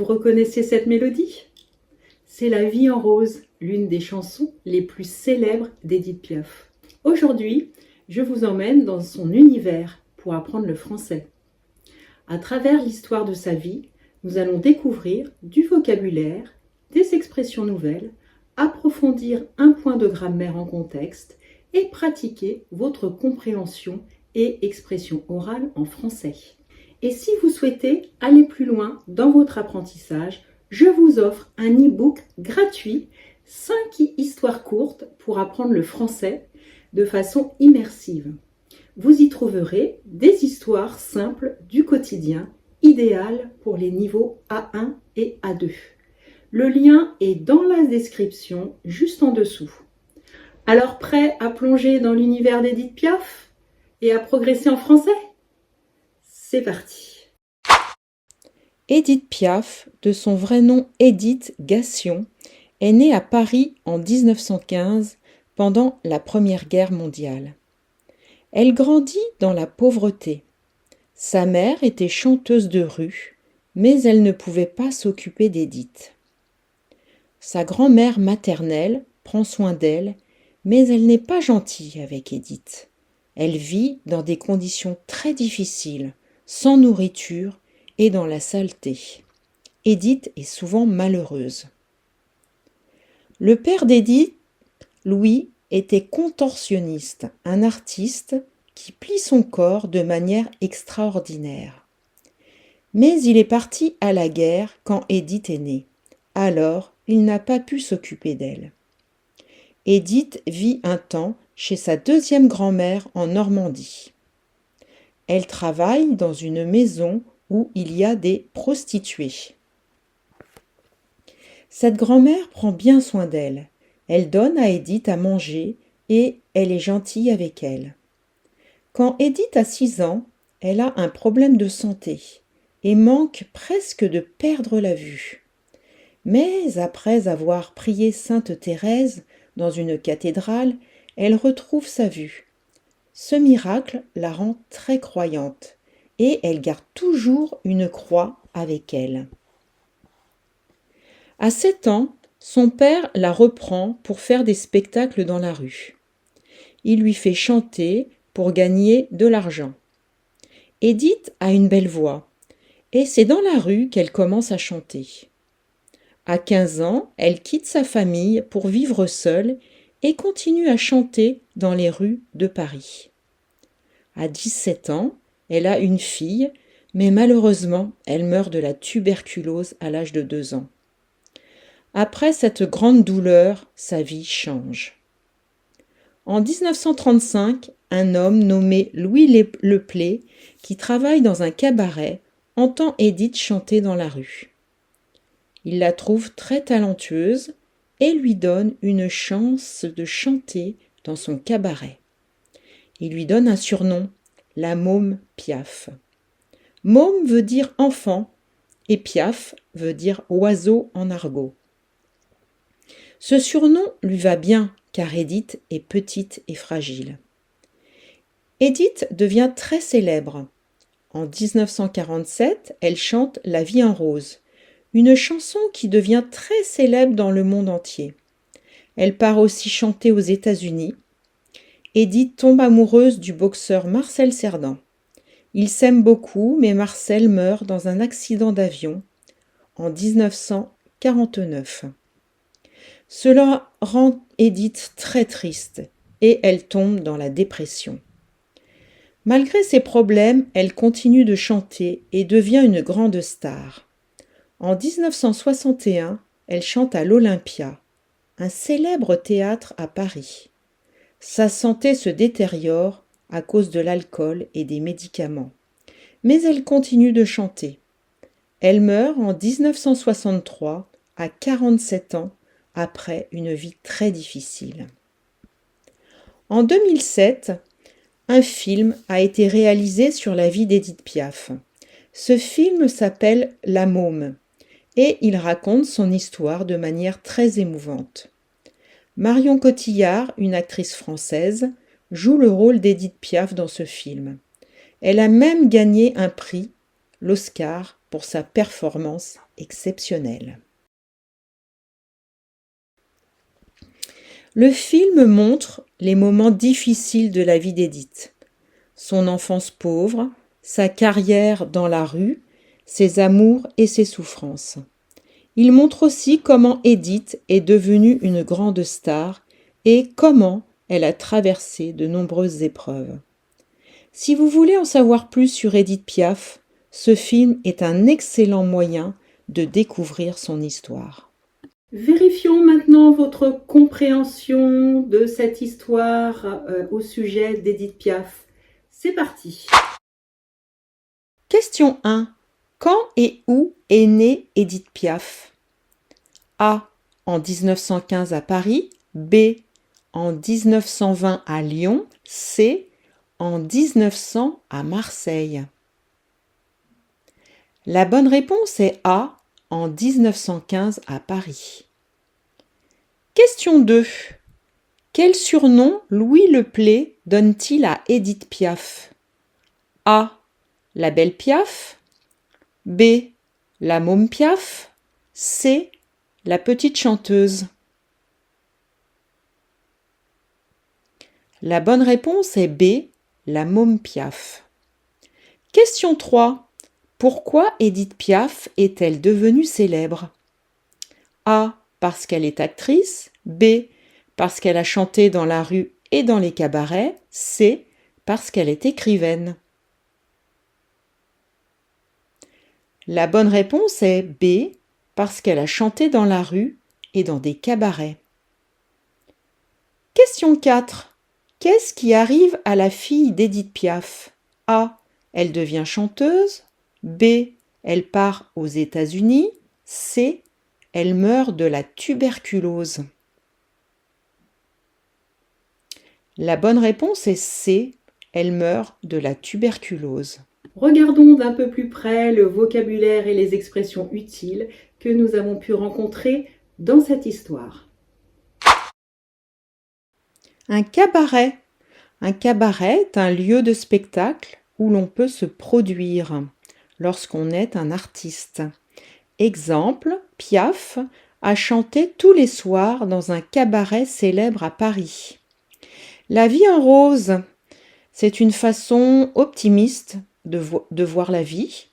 Vous reconnaissez cette mélodie? C'est La vie en rose, l'une des chansons les plus célèbres d'Édith Piaf. Aujourd'hui, je vous emmène dans son univers pour apprendre le français. À travers l'histoire de sa vie, nous allons découvrir du vocabulaire, des expressions nouvelles, approfondir un point de grammaire en contexte et pratiquer votre compréhension et expression orale en français. Et si vous souhaitez aller plus loin dans votre apprentissage, je vous offre un e-book gratuit, 5 histoires courtes pour apprendre le français de façon immersive. Vous y trouverez des histoires simples du quotidien, idéales pour les niveaux A1 et A2. Le lien est dans la description, juste en dessous. Alors prêt à plonger dans l'univers d'Édith Piaf et à progresser en français? C'est parti. Édith Piaf, de son vrai nom Édith Gassion, est née à Paris en 1915 pendant la Première Guerre mondiale. Elle grandit dans la pauvreté. Sa mère était chanteuse de rue, mais elle ne pouvait pas s'occuper d'Édith. Sa grand-mère maternelle prend soin d'elle, mais elle n'est pas gentille avec Édith. Elle vit dans des conditions très difficiles, sans nourriture et dans la saleté. Édith est souvent malheureuse. Le père d'Édith, Louis, était contorsionniste, un artiste qui plie son corps de manière extraordinaire. Mais il est parti à la guerre quand Édith est née. Alors, il n'a pas pu s'occuper d'elle. Édith vit un temps chez sa deuxième grand-mère en Normandie. Elle travaille dans une maison où il y a des prostituées. Cette grand-mère prend bien soin d'elle. Elle donne à Édith à manger et elle est gentille avec elle. Quand Édith a 6 ans, elle a un problème de santé et manque presque de perdre la vue. Mais après avoir prié Sainte Thérèse dans une cathédrale, elle retrouve sa vue. Ce miracle la rend très croyante et elle garde toujours une croix avec elle. À 7 ans, son père la reprend pour faire des spectacles dans la rue. Il lui fait chanter pour gagner de l'argent. Édith a une belle voix et c'est dans la rue qu'elle commence à chanter. À 15 ans, elle quitte sa famille pour vivre seule et continue à chanter dans les rues de Paris. À 17 ans, elle a une fille, mais malheureusement, elle meurt de la tuberculose à l'âge de 2 ans. Après cette grande douleur, sa vie change. En 1935, un homme nommé Louis Leplé, qui travaille dans un cabaret, entend Édith chanter dans la rue. Il la trouve très talentueuse et lui donne une chance de chanter dans son cabaret. Il lui donne un surnom, la môme Piaf. Môme veut dire enfant et Piaf veut dire oiseau en argot. Ce surnom lui va bien car Édith est petite et fragile. Édith devient très célèbre. En 1947, elle chante La vie en rose, une chanson qui devient très célèbre dans le monde entier. Elle part aussi chanter aux États-Unis. Édith tombe amoureuse du boxeur Marcel Cerdan. Ils s'aiment beaucoup, mais Marcel meurt dans un accident d'avion en 1949. Cela rend Édith très triste et elle tombe dans la dépression. Malgré ses problèmes, elle continue de chanter et devient une grande star. En 1961, elle chante à l'Olympia, un célèbre théâtre à Paris. Sa santé se détériore à cause de l'alcool et des médicaments. Mais elle continue de chanter. Elle meurt en 1963 à 47 ans après une vie très difficile. En 2007, un film a été réalisé sur la vie d'Édith Piaf. Ce film s'appelle La Môme et il raconte son histoire de manière très émouvante. Marion Cotillard, une actrice française, joue le rôle d'Édith Piaf dans ce film. Elle a même gagné un prix, l'Oscar, pour sa performance exceptionnelle. Le film montre les moments difficiles de la vie d'Édith. Son enfance pauvre, sa carrière dans la rue, ses amours et ses souffrances. Il montre aussi comment Édith est devenue une grande star et comment elle a traversé de nombreuses épreuves. Si vous voulez en savoir plus sur Édith Piaf, ce film est un excellent moyen de découvrir son histoire. Vérifions maintenant votre compréhension de cette histoire au sujet d'Édith Piaf. C'est parti. Question 1. Quand et où est née Édith Piaf? A. En 1915 à Paris. B. En 1920 à Lyon. C. En 1900 à Marseille. La bonne réponse est A. En 1915 à Paris. Question 2. Quel surnom Louis Leplay donne-t-il à Édith Piaf? A. La belle Piaf. B. La môme Piaf. C. La petite chanteuse. La bonne réponse est B. La môme Piaf. Question 3. Pourquoi Édith Piaf est-elle devenue célèbre? A. Parce qu'elle est actrice. B. Parce qu'elle a chanté dans la rue et dans les cabarets. C. Parce qu'elle est écrivaine. La bonne réponse est B. Parce qu'elle a chanté dans la rue et dans des cabarets. Question 4. Qu'est-ce qui arrive à la fille d'Édith Piaf? A. Elle devient chanteuse. B. Elle part aux États-Unis. C. Elle meurt de la tuberculose. La bonne réponse est C. Elle meurt de la tuberculose. Regardons d'un peu plus près le vocabulaire et les expressions utiles que nous avons pu rencontrer dans cette histoire. Un cabaret. Un cabaret est un lieu de spectacle où l'on peut se produire lorsqu'on est un artiste. Exemple, Piaf a chanté tous les soirs dans un cabaret célèbre à Paris. La vie en rose, c'est une façon optimiste de voir la vie.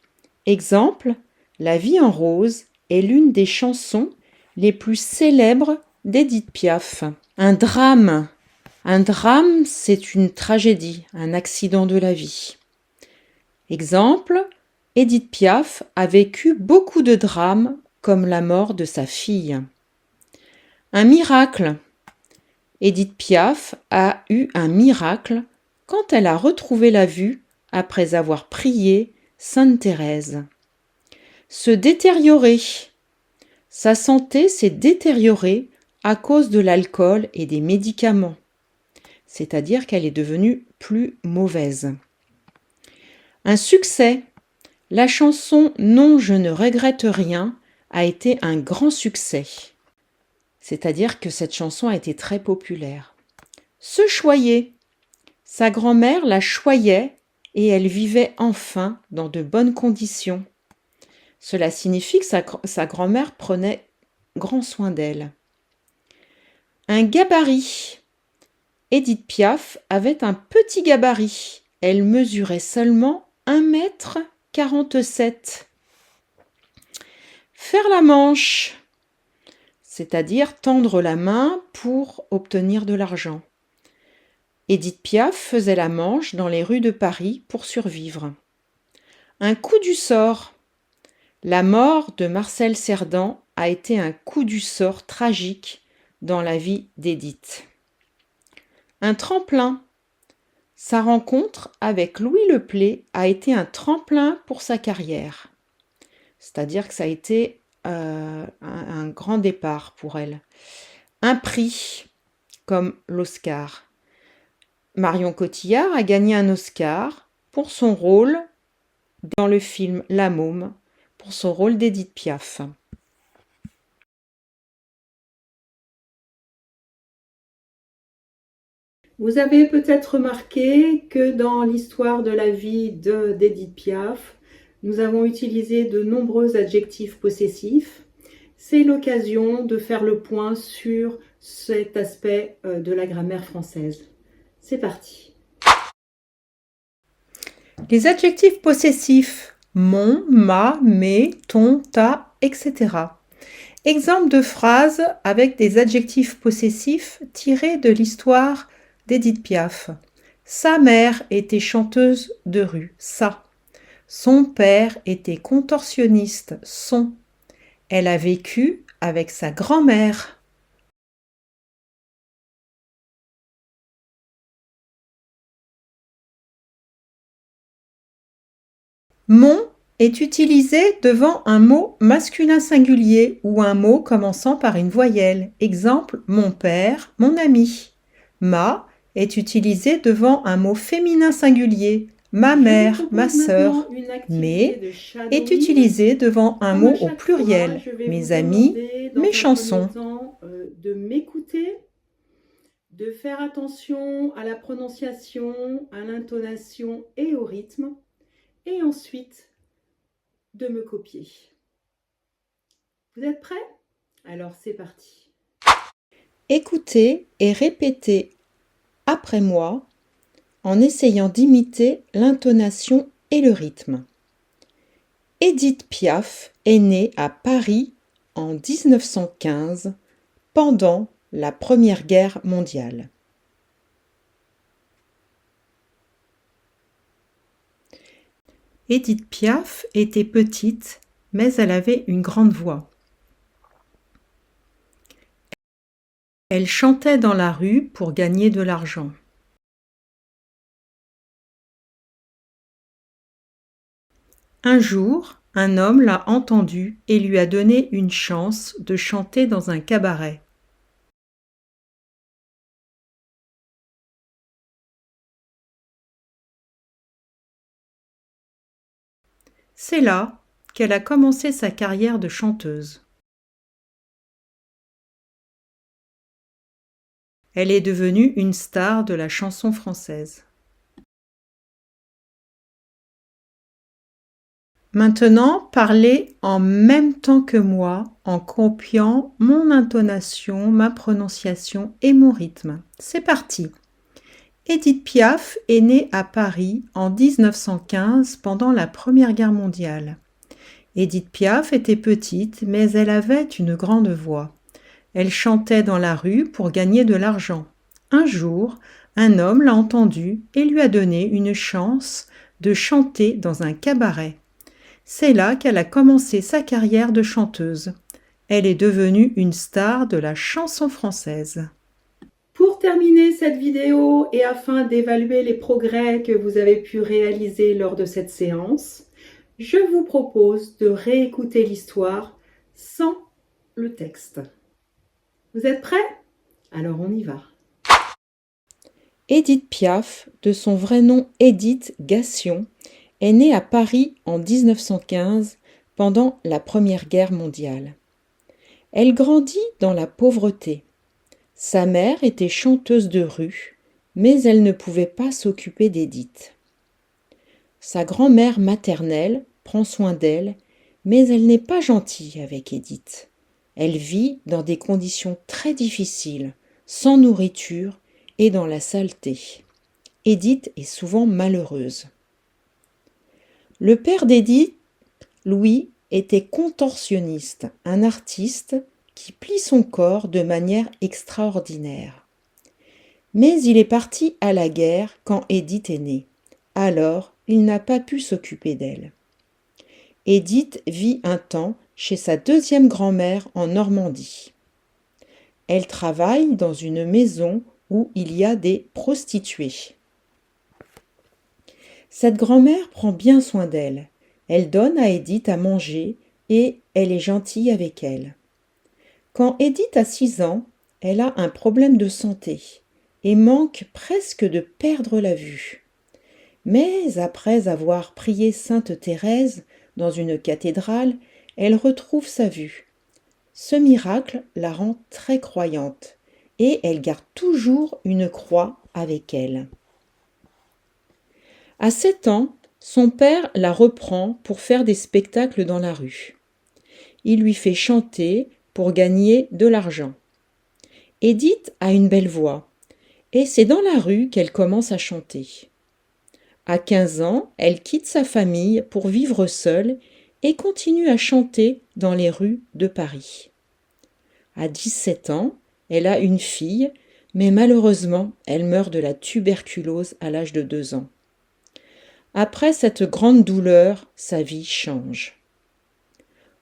Exemple, La vie en rose est l'une des chansons les plus célèbres d'Édith Piaf. Un drame, c'est une tragédie, un accident de la vie. Exemple, Édith Piaf a vécu beaucoup de drames comme la mort de sa fille. Un miracle. Édith Piaf a eu un miracle quand elle a retrouvé la vue après avoir prié Sainte Thérèse. Se détériorer. Sa santé s'est détériorée à cause de l'alcool et des médicaments, c'est-à-dire qu'elle est devenue plus mauvaise. Un succès. La chanson Non, je ne regrette rien a été un grand succès, c'est-à-dire que cette chanson a été très populaire. Se choyer. Sa grand-mère la choyait et elle vivait enfin dans de bonnes conditions. Cela signifie que sa grand-mère prenait grand soin d'elle. Un gabarit. Édith Piaf avait un petit gabarit. Elle mesurait seulement 1,47 m. Faire la manche, c'est-à-dire tendre la main pour obtenir de l'argent. Édith Piaf faisait la manche dans les rues de Paris pour survivre. Un coup du sort. La mort de Marcel Cerdan a été un coup du sort tragique dans la vie d'Édith. Un tremplin. Sa rencontre avec Louis Leplay a été un tremplin pour sa carrière. C'est-à-dire que ça a été un grand départ pour elle. Un prix, comme l'Oscar. Marion Cotillard a gagné un Oscar pour son rôle dans le film La Môme, pour son rôle d'Édith Piaf. Vous avez peut-être remarqué que dans l'histoire de la vie d'Édith Piaf, nous avons utilisé de nombreux adjectifs possessifs. C'est l'occasion de faire le point sur cet aspect de la grammaire française. C'est parti. Les adjectifs possessifs mon, ma, mes, ton, ta, etc. Exemple de phrases avec des adjectifs possessifs tirés de l'histoire d'Édith Piaf. Sa mère était chanteuse de rue, ça. Son père était contorsionniste, son. Elle a vécu avec sa grand-mère. Mon est utilisé devant un mot masculin singulier ou un mot commençant par une voyelle. Exemple, mon père, mon ami. Ma est utilisé devant un mot féminin singulier. Ma mère, ma sœur. Mes est utilisé devant un mot au pluriel. Mes amis, mes chansons. De m'écouter, de faire attention à la prononciation, à l'intonation et au rythme, et ensuite de me copier. Vous êtes prêts? Alors c'est parti. Écoutez et répétez après moi en essayant d'imiter l'intonation et le rythme. Édith Piaf est née à Paris en 1915 pendant la Première Guerre mondiale. Édith Piaf était petite, mais elle avait une grande voix. Elle chantait dans la rue pour gagner de l'argent. Un jour, un homme l'a entendue et lui a donné une chance de chanter dans un cabaret. C'est là qu'elle a commencé sa carrière de chanteuse. Elle est devenue une star de la chanson française. Maintenant, parlez en même temps que moi en copiant mon intonation, ma prononciation et mon rythme. C'est parti. Édith Piaf est née à Paris en 1915 pendant la Première Guerre mondiale. Édith Piaf était petite, mais elle avait une grande voix. Elle chantait dans la rue pour gagner de l'argent. Un jour, un homme l'a entendue et lui a donné une chance de chanter dans un cabaret. C'est là qu'elle a commencé sa carrière de chanteuse. Elle est devenue une star de la chanson française. Pour terminer cette vidéo et afin d'évaluer les progrès que vous avez pu réaliser lors de cette séance, je vous propose de réécouter l'histoire sans le texte. Vous êtes prêts? Alors on y va. Édith Piaf, de son vrai nom Édith Gassion, est née à Paris en 1915 pendant la Première Guerre mondiale. Elle grandit dans la pauvreté. Sa mère était chanteuse de rue, mais elle ne pouvait pas s'occuper d'Édith. Sa grand-mère maternelle prend soin d'elle, mais elle n'est pas gentille avec Édith. Elle vit dans des conditions très difficiles, sans nourriture et dans la saleté. Édith est souvent malheureuse. Le père d'Édith, Louis, était contorsionniste, un artiste qui plie son corps de manière extraordinaire. Mais il est parti à la guerre quand Édith est née. Alors, il n'a pas pu s'occuper d'elle. Édith vit un temps chez sa deuxième grand-mère en Normandie. Elle travaille dans une maison où il y a des prostituées. Cette grand-mère prend bien soin d'elle. Elle donne à Édith à manger et elle est gentille avec elle. Quand Édith a 6 ans, elle a un problème de santé et manque presque de perdre la vue. Mais après avoir prié Sainte Thérèse dans une cathédrale, elle retrouve sa vue. Ce miracle la rend très croyante et elle garde toujours une croix avec elle. À 7 ans, Son père la reprend pour faire des spectacles dans la rue. Il lui fait chanter pour gagner de l'argent. Édith a une belle voix et c'est dans la rue qu'elle commence à chanter. À 15 ans, elle quitte sa famille pour vivre seule et continue à chanter dans les rues de Paris. À 17 ans, elle a une fille, mais malheureusement, elle meurt de la tuberculose à l'âge de 2 ans. Après cette grande douleur, sa vie change.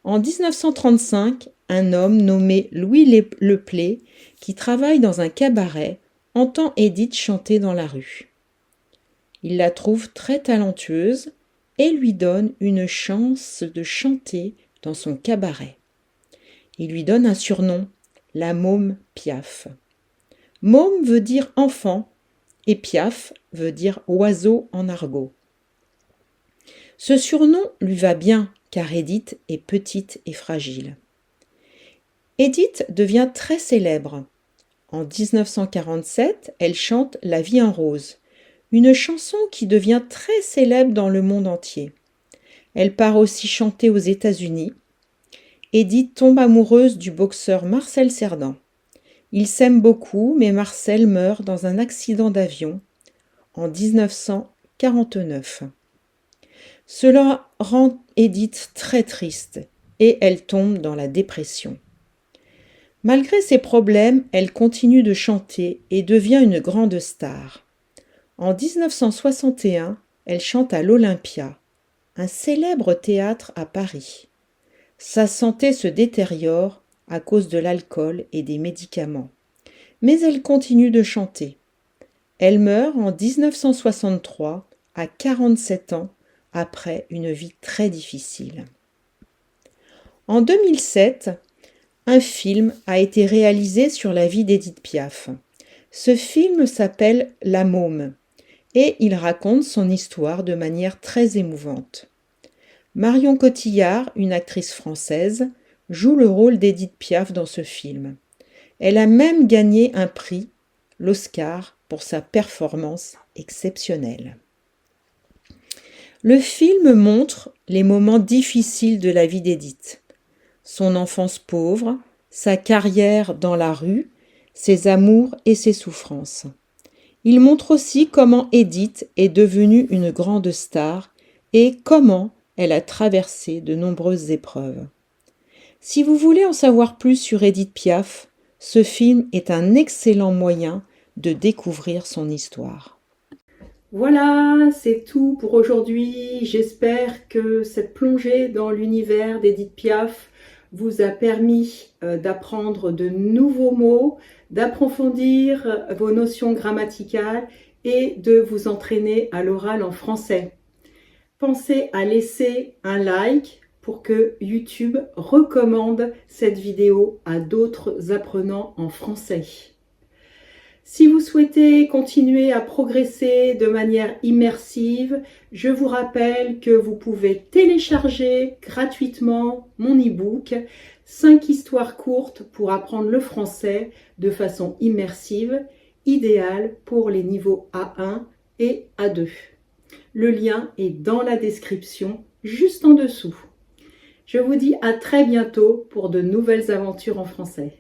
En 1935, un homme nommé Louis Leplay, qui travaille dans un cabaret, entend Édith chanter dans la rue. Il la trouve très talentueuse et lui donne une chance de chanter dans son cabaret. Il lui donne un surnom, la môme Piaf. Môme veut dire enfant et Piaf veut dire oiseau en argot. Ce surnom lui va bien car Édith est petite et fragile. Édith devient très célèbre. En 1947, elle chante La vie en rose, une chanson qui devient très célèbre dans le monde entier. Elle part aussi chanter aux États-Unis. Édith tombe amoureuse du boxeur Marcel Cerdan. Ils s'aiment beaucoup, mais Marcel meurt dans un accident d'avion en 1949. Cela rend Édith très triste et elle tombe dans la dépression. Malgré ses problèmes, elle continue de chanter et devient une grande star. En 1961, elle chante à l'Olympia, un célèbre théâtre à Paris. Sa santé se détériore à cause de l'alcool et des médicaments. Mais elle continue de chanter. Elle meurt en 1963 à 47 ans après une vie très difficile. En 2007, un film a été réalisé sur la vie d'Édith Piaf. Ce film s'appelle La Môme et il raconte son histoire de manière très émouvante. Marion Cotillard, une actrice française, joue le rôle d'Édith Piaf dans ce film. Elle a même gagné un prix, l'Oscar, pour sa performance exceptionnelle. Le film montre les moments difficiles de la vie d'Édith. Son enfance pauvre, sa carrière dans la rue, ses amours et ses souffrances. Il montre aussi comment Édith est devenue une grande star et comment elle a traversé de nombreuses épreuves. Si vous voulez en savoir plus sur Édith Piaf, ce film est un excellent moyen de découvrir son histoire. Voilà, c'est tout pour aujourd'hui. J'espère que cette plongée dans l'univers d'Édith Piaf vous a permis d'apprendre de nouveaux mots, d'approfondir vos notions grammaticales et de vous entraîner à l'oral en français. Pensez à laisser un like pour que YouTube recommande cette vidéo à d'autres apprenants en français. Si vous souhaitez continuer à progresser de manière immersive, je vous rappelle que vous pouvez télécharger gratuitement mon e-book 5 histoires courtes pour apprendre le français de façon immersive, idéale pour les niveaux A1 et A2. Le lien est dans la description, juste en dessous. Je vous dis à très bientôt pour de nouvelles aventures en français.